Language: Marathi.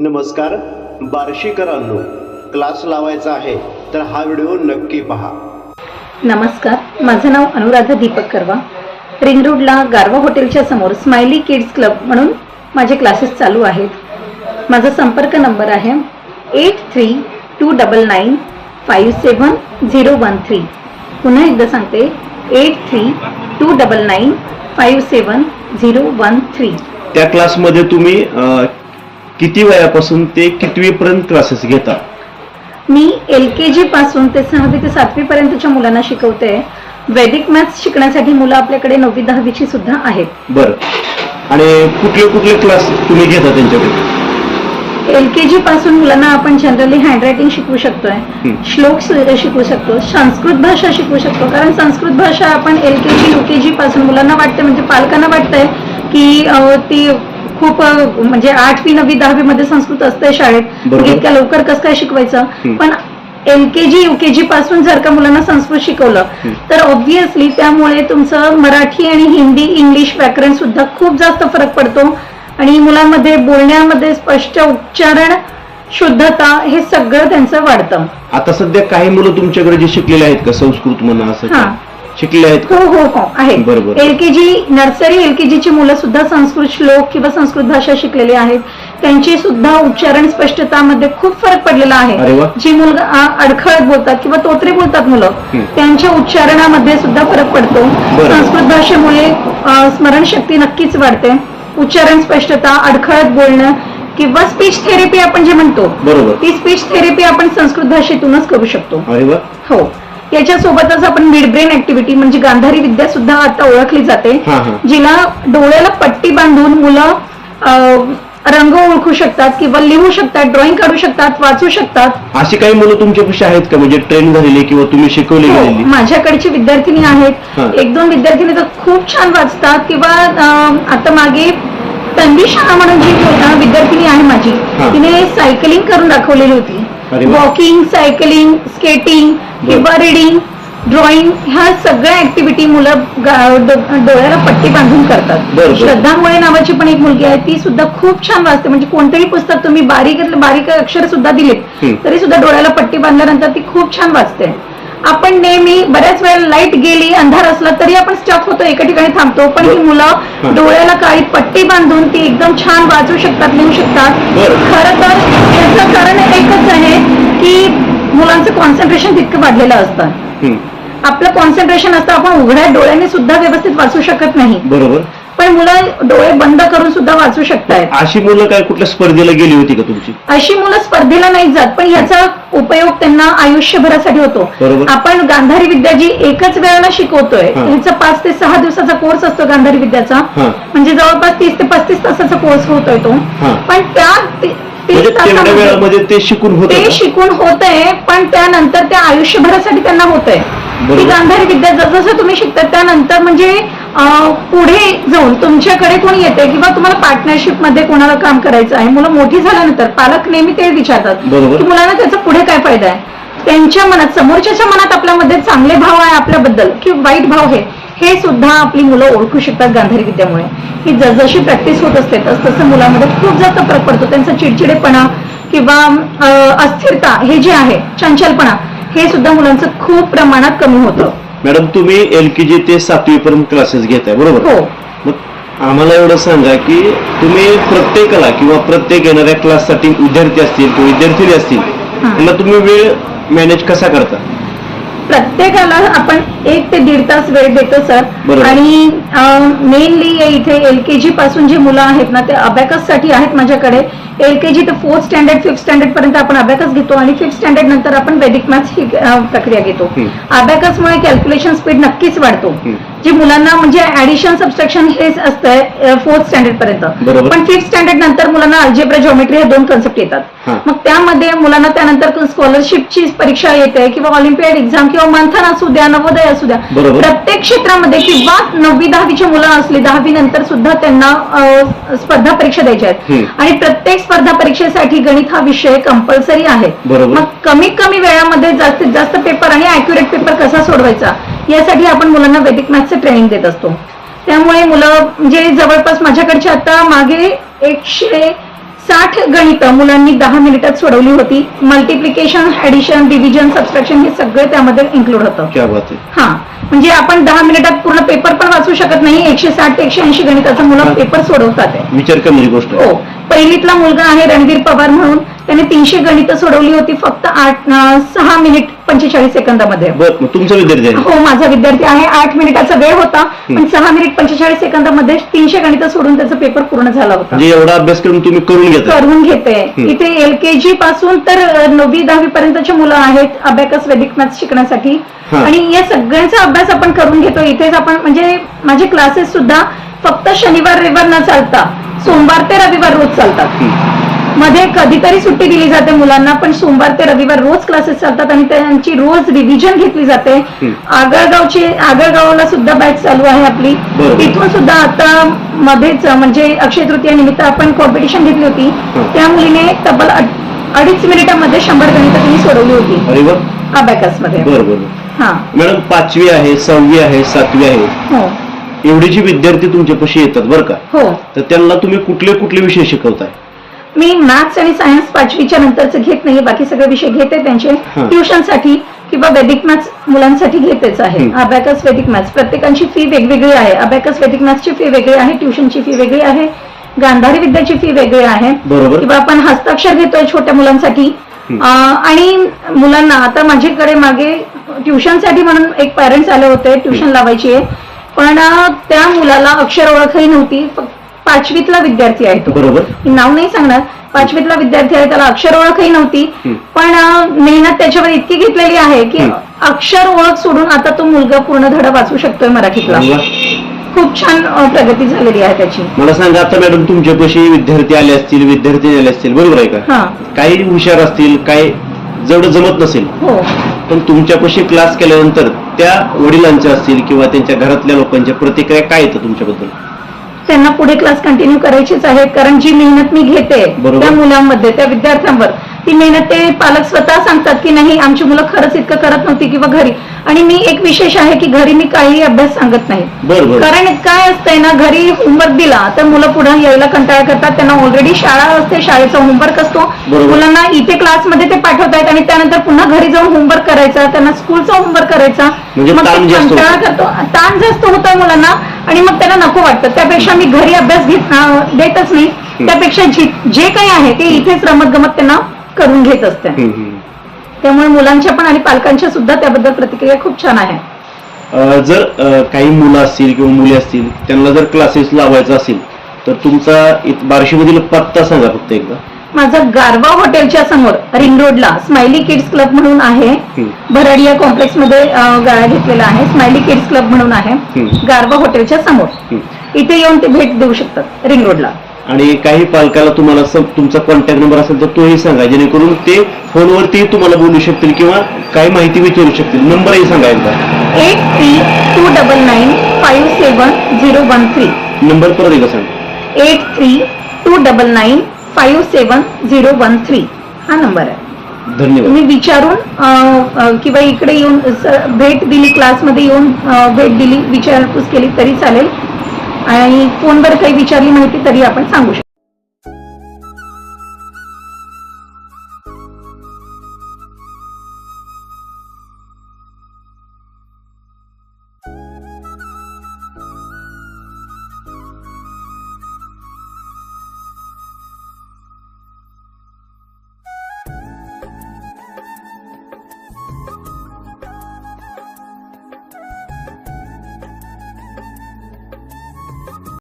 नमस्कार बार्शीकरांनो, क्लास लावायचा आहे तर हा व्हिडिओ नक्की पहा. नमस्कार, माझं नाव अनुराधा दीपक करवा. रिंग रोडला गारवा हॉटेलच्या समोर स्माइली किड्स क्लब म्हणून माझे क्लासेस चालू आहेत. माझा संपर्क नंबर आहे 8329957013. पुन्हा एकदा सांगते 8329957013. त्या क्लासमध्ये तुम्ही किती वयापासून ते कितवीपर्यंत क्लासेस घेता? मी LKG पासून ते 6वी ते 7वी पर्यंतच्या मुलांना शिकवते. वैदिक मॅथ्स शिकण्यासाठी मुलं आपल्याकडे 9वी 10वीची सुद्धा आहेत. बरं, आणि कुठले क्लास तुम्ही घेता त्यांच्याकडे? LKG पासून मुलांना आपण जनरली हँडरायटिंग शिकवू शकतोय, श्लोक शिकवू शकतो, संस्कृत भाषा शिकवू शकतो. कारण संस्कृत भाषा आपण LKG UKG पासून मुलांना वाटते, म्हणजे पालकांना वाटतंय की ती खूप म्हणजे 8वी 9वी 10वी मध्ये संस्कृत असतंय शाळेत, इतक्या लवकर कसं काय शिकवायचं. पण LKG UKG पासून जर का मुलांना संस्कृत शिकवलं तर ऑब्व्हियसली त्यामुळे तुमचं मराठी आणि हिंदी इंग्लिश व्याकरण सुद्धा खूप जास्त फरक पडतो आणि मुलांमध्ये बोलण्यामध्ये स्पष्ट उच्चारण, शुद्धता हे सगळं त्यांचं वाढतं. आता सध्या काही मुलं तुमच्याकडे जे शिकलेले आहेत का, संस्कृत म्हणा असं शिकले आहेत का? हो आहेत. बरोबर. LKG नर्सरी LKG ची मुलं सुद्धा संस्कृत श्लोक किंवा संस्कृत भाषा शिकलेली आहेत. त्यांची सुद्धा उच्चारण स्पष्टतामध्ये खूप फरक पडलेला आहे. जी मुलं अडखळत बोलतात किंवा तोत्रे बोलतात मुलं, त्यांच्या उच्चारणामध्ये सुद्धा फरक पडतो. संस्कृत भाषेमुळे स्मरणशक्ती नक्कीच वाढते. उच्चारण स्पष्टता, अडखळत बोलणं किंवा स्पीच थेरपी आपण जे म्हणतो, ती स्पीच थेरपी आपण संस्कृत भाषेतूनच करू शकतो. हो. याच्यासोबतच आपण मिड ब्रेन ऍक्टिव्हिटी म्हणजे गांधारी विद्या सुद्धा आता ओळखली जाते, जिला डोळ्याला पट्टी बांधून मुलं रंग ओळखू शकतात किंवा लिहू शकतात, ड्रॉइंग काढू शकतात, वाचू शकतात. अशी काही मुलं तुमच्यापाशी आहेत का, म्हणजे ट्रेन झालेली किंवा तुम्ही शिकवलेली? माझ्याकडची विद्यार्थिनी आहेत. 1-2 विद्यार्थिनी तर खूप छान वाचतात. किंवा आता मागे तन्वी शाळा म्हणून जी विद्यार्थिनी आहे माझी, तिने सायकलिंग करून दाखवलेली होती. वॉकिंग, सायकलिंग, स्केटिंग किंवा रीडिंग, ड्रॉइंग, ह्या सगळ्या ऍक्टिव्हिटी मुलं डोळ्याला पट्टी बांधून करतात. श्रद्धा मुळे नावाची पण एक मुलगी आहे, ती सुद्धा खूप छान वाचते. म्हणजे कोणतेही पुस्तक तुम्ही बारीक अक्षर सुद्धा दिलेत तरी सुद्धा डोळ्याला पट्टी बांधल्यानंतर ती खूप छान वाचते. आपण नेहमी बऱ्याच वेळा लाईट गेली, अंधार असला तरी आपण स्टॉप होतो, एका ठिकाणी थांबतो. पण ही मुलं डोळ्याला काळी पट्टी बांधून ती एकदम छान वाचू शकतात, लिहू शकतात. खरं तर याचं कारण एकच आहे की मुलांचं कॉन्सन्ट्रेशन तितकं वाढलेलं असतं. आपलं कॉन्सन्ट्रेशन असतं, आपण उघड्या डोळ्याने सुद्धा व्यवस्थित वाचू शकत नाही. बरोबर. पण मुलं डोळे बंद करून सुद्धा वाचू शकतात. अशी मुलं काय कुठल्या स्पर्धेला गेली होती का तुमची? अशी मुलं स्पर्धेला नाही जात, पण याचा उपयोग त्यांना आयुष्यभरासाठी होतो. आपण गांधारी विद्या जी एकच वेळेला शिकवतोय, ह्याचा 5 ते 6 दिवसाचा कोर्स असतो गांधारी विद्याचा, म्हणजे जवळपास 30 ते 35 तासाचा कोर्स होतोय तो. पण त्या ते शिकून होतंय, पण त्यानंतर त्या आयुष्यभरासाठी त्यांना होतंय. ती गांधारी विद्या जसं तुम्ही शिकता त्यानंतर म्हणजे पुढे जाऊन तुमच्याकडे कोणी येते किंवा तुम्हाला पार्टनरशिप मध्ये कोणाला काम करायचं आहे, मुलं मोठी झाल्यानंतर पालक नेहमी ते विचारतात की मुलांना त्याचा पुढे काय फायदा आहे. त्यांच्या मनात, समोरच्याच्या मनात आपल्यामध्ये चांगले भाव आहे आपल्याबद्दल की वाईट भाव हे सुद्धा आपली मुलं ओळखू शकतात गांधारी विद्यामुळे. ही जसजशी प्रॅक्टिस होत असते तसं मुलांमध्ये खूप जास्त फरक पडतो. त्यांचा चिडचिडेपणा किंवा अस्थिरता, हे जे आहे चंचलपणा, हे सुद्धा मुलांचं खूप प्रमाणात कमी होतं. मॅडम, तुम्ही LKG ते 7वी पर्यंत क्लासेस घेताय, बरोबर? हो. मग आम्हाला एवढं सांगा की तुम्ही प्रत्येकाला किंवा प्रत्येक येणाऱ्या क्लाससाठी विद्यार्थी असतील किंवा विद्यार्थिनी असतील, त्यांना तुम्ही वेळ मॅनेज कसा करता? प्रत्येकाला आपण 1 ते 1.5 तास वेळ देतो सर. आणि मेनली इथे LKG पासून जे मुलं आहेत ना, ते अबॅकस साठी आहेत माझ्याकडे. LKG ते 4th स्टँडर्ड 5th स्टँडर्ड पर्यंत आपण अबॅकस घेतो आणि 5th स्टँडर्ड नंतर आपण वैदिक मॅथ्स ही प्रक्रिया घेतो. अबॅकसमुळे कॅल्क्युलेशन स्पीड नक्कीच वाढतो. जे मुलांना म्हणजे ऍडिशन सबस्ट्रॅक्शन हेच असतंय 4th स्टँडर्ड पर्यंत, पण 5th स्टँडर्ड नंतर मुलांना अल्जेब्रा, ज्योमेट्री हे 2 कन्सेप्ट येतात. मग त्यामध्ये मुलांना त्यानंतर स्कॉलरशिपची परीक्षा येते किंवा ऑलिम्पियाड एक्झाम किंवा मंथन असू द्या, नवोदय असू द्या, प्रत्येक क्षेत्रामध्ये किंवा 9वी 10वीची मुलं असली 10वी नंतर सुद्धा त्यांना स्पर्धा परीक्षा द्यायच्या आहेत. आणि प्रत्येक स्पर्धा परीक्षेसाठी गणित हा विषय कंपल्सरी आहे. मग कमीत कमी वेळामध्ये जास्तीत जास्त पेपर आणि ऍक्युरेट पेपर कसा सोडवायचा यासाठी आपण मुलांना वैदिक मॅथ्सचं ट्रेनिंग देत असतो. त्यामुळे मुलं म्हणजे जवळपास माझ्याकडचे आता मागे 100 60 गणितं मुलांनी 10 मिनिटात सोडवली होती. मल्टिप्लिकेशन, ऍडिशन, डिव्हिजन, सबस्ट्रॅक्शन हे सगळे त्यामध्ये इन्क्लूड होतं. क्या बात आहे. हा, म्हणजे आपण 10 मिनिटात पूर्ण पेपर पण वाचू शकत नाही. 160 ते 180 गणिताचा मुलं पेपर सोडवतात आहे. विचार करणारी गोष्ट आहे. हो, पहिलीतला मुलगा आहे रणवीर पवार म्हणून, त्याने 300 गणितं सोडवली होती फक्त 6 मिनिट 45 सेकंदामध्ये. बरं, मग तुमचा विद्यार्थी आहे. हो, माझा विद्यार्थी आहे. 8 मिनिटाचा वेळ होता, पण 6 मिनिट 45 सेकंदामध्ये 300 गणितं सोडून त्याचा पेपर पूर्ण झाला होता. म्हणजे एवढा अभ्यासक्रम तुम्ही करून घेते. इथे LKG पासून तर 9वी 10वी पर्यंतची मुलं आहेत अबॅकस वैदिक मॅथ्स शिकण्यासाठी, आणि या सगळ्यांचा अभ्यास आपण करून घेतो इथेच. आपण म्हणजे माझे क्लासेस सुद्धा फक्त शनिवार रविवार न चालता सोमवार ते रविवार रोज चालतात. मध्ये कधीतरी सुट्टी दिली जाते मुलांना, पण सोमवार ते रविवार रोज क्लासेस चालतात आणि त्यांची रोज रिव्हिजन घेतली जाते. आगळगावला सुद्धा बॅच चालू आहे आपली. तिथून सुद्धा आता मध्येच म्हणजे अक्षय तृतीया निमित्त आपण कॉम्पिटिशन घेतली होती. त्या मुलीने तब्बल 2.5 मिनिटांमध्ये 100 गणितं तिने सोडवली होती अबॅकस मध्ये. बरोबर. हा मॅडम, 5वी आहे, 6वी आहे, 7वी आहे, हो, एवढे जे विद्यार्थी तुमच्यापाशी येतात बरं का, हो, तर त्यांना तुम्ही कुठले कुठले विषय शिकवताय? मी मॅथ्स आणि सायन्स 5वीच्या नंतरच घेत नाही, बाकी सगळे विषय घेते त्यांचे ट्युशनसाठी किंवा वैदिक मॅथ्स मुलांसाठी घेतेच आहे. अबॅकस वैदिक मॅथ्स प्रत्येकाची फी वेगवेगळी आहे. अबॅकस वैदिक मॅथ्सची फी वेगळी आहे, ट्युशनची फी वेगळी आहे, गांधारी विद्याची फी वेगळी आहे, किंवा आपण हस्ताक्षर घेतोय छोट्या मुलांसाठी. आणि मुलांना आता माझ्याकडे मागे ट्युशनसाठी म्हणून एक पॅरेंट्स आले होते, ट्युशन लावायची आहे, पण त्या मुलाला अक्षर ओळखही नव्हती. 5वीतला विद्यार्थी आहे तो, बरोबर, नाव नाही सांगणार. 5वीतला विद्यार्थी आहे, त्याला अक्षर ओळखही नव्हती, पण मेहनत त्याच्यावर इतकी घेतलेली आहे की अक्षर ओळख सोडून आता तो मुलगा पूर्ण धडा वाचू शकतोय मराठीतला. खूप छान प्रगती झालेली आहे त्याची. मला सांगा, आता मॅडम तुमच्यापाशी विद्यार्थी आले असतील, विद्यार्थी आले असतील, बरोबर आहे का? काही हुशार असतील, काही जवळ जमत नसेल, हो, पण तुमच्यापाशी क्लास केल्यानंतर त्या वडिलांच्या असतील किंवा त्यांच्या घरातल्या लोकांच्या प्रतिक्रिया काय येतं तुमच्याबद्दल? त्यांना पुढे क्लास कंटिन्यू करायचीच आहेत, कारण जी मेहनत मी घेते त्या मुलांमध्ये, त्या विद्यार्थ्यांवर, ती मेहनत ते पालक स्वतः सांगतात की नाही आमची मुलं खरंच इतकं करत नव्हती किंवा घरी. आणि मी एक विशेष आहे की घरी मी काही अभ्यास सांगत नाही, कारण काय असतंय ना, घरी होमवर्क दिला तर मुलं पुढे यायला कंटाळा करतात. त्यांना ऑलरेडी शाळा असते, शाळेचा होमवर्क असतो, मुलांना इथे क्लासमध्ये ते पाठवतायत आणि त्यानंतर पुन्हा घरी जाऊन होमवर्क करायचा, त्यांना स्कूलचा होमवर्क करायचा, मग ते कंटाळा करतो, ताण जास्त होतोय मुलांना आणि मग त्यांना नको वाटतं. त्यापेक्षा मी घरी अभ्यास देतच नाही, त्यापेक्षा जे काही आहे ते इथेच रमत गमत त्यांना करून घेत असते. त्यामुळे मुलांच्या पण आणि पालकांच्या सुद्धा त्याबद्दल प्रतिक्रिया खूप छान आहे. जर काही मुलं असतील किंवा मुली असतील, त्यांना जर क्लासेस लावायचा असेल तर तुमचा बार्शीमधील पत्ता सांगा फक्त एकदा. माझं गारवा हॉटेलच्या समोर रिंग रोडला स्माइली किड्स क्लब म्हणून आहे, भराडिया कॉम्प्लेक्स मध्ये गाळा घेतलेला आहे. स्माइली किड्स क्लब म्हणून आहे, गारवा हॉटेलच्या समोर. इथे येऊन ते भेट देऊ शकतात रिंग रोडला. आणि काही पालकाला तुम्हाला तुमचा कॉन्टॅक्ट नंबर असेल तर तोही सांगा, जेणेकरून ते फोनवरती तुम्हाला बोलू शकतील किंवा काही माहिती विचारू शकतील. नंबरही सांगा एकदा. 8329957013. नंबर परत एकदा सांगा. 8329957013 हा नंबर आहे. धन्यवाद. तुम्ही विचारून किंवा इकडे येऊन भेट दिली, क्लासमध्ये येऊन भेट दिली, विचारपूस केली तरी चालेल, आणि फोनवर काही विचारली माहिती तरी आपण सांगू शकतो.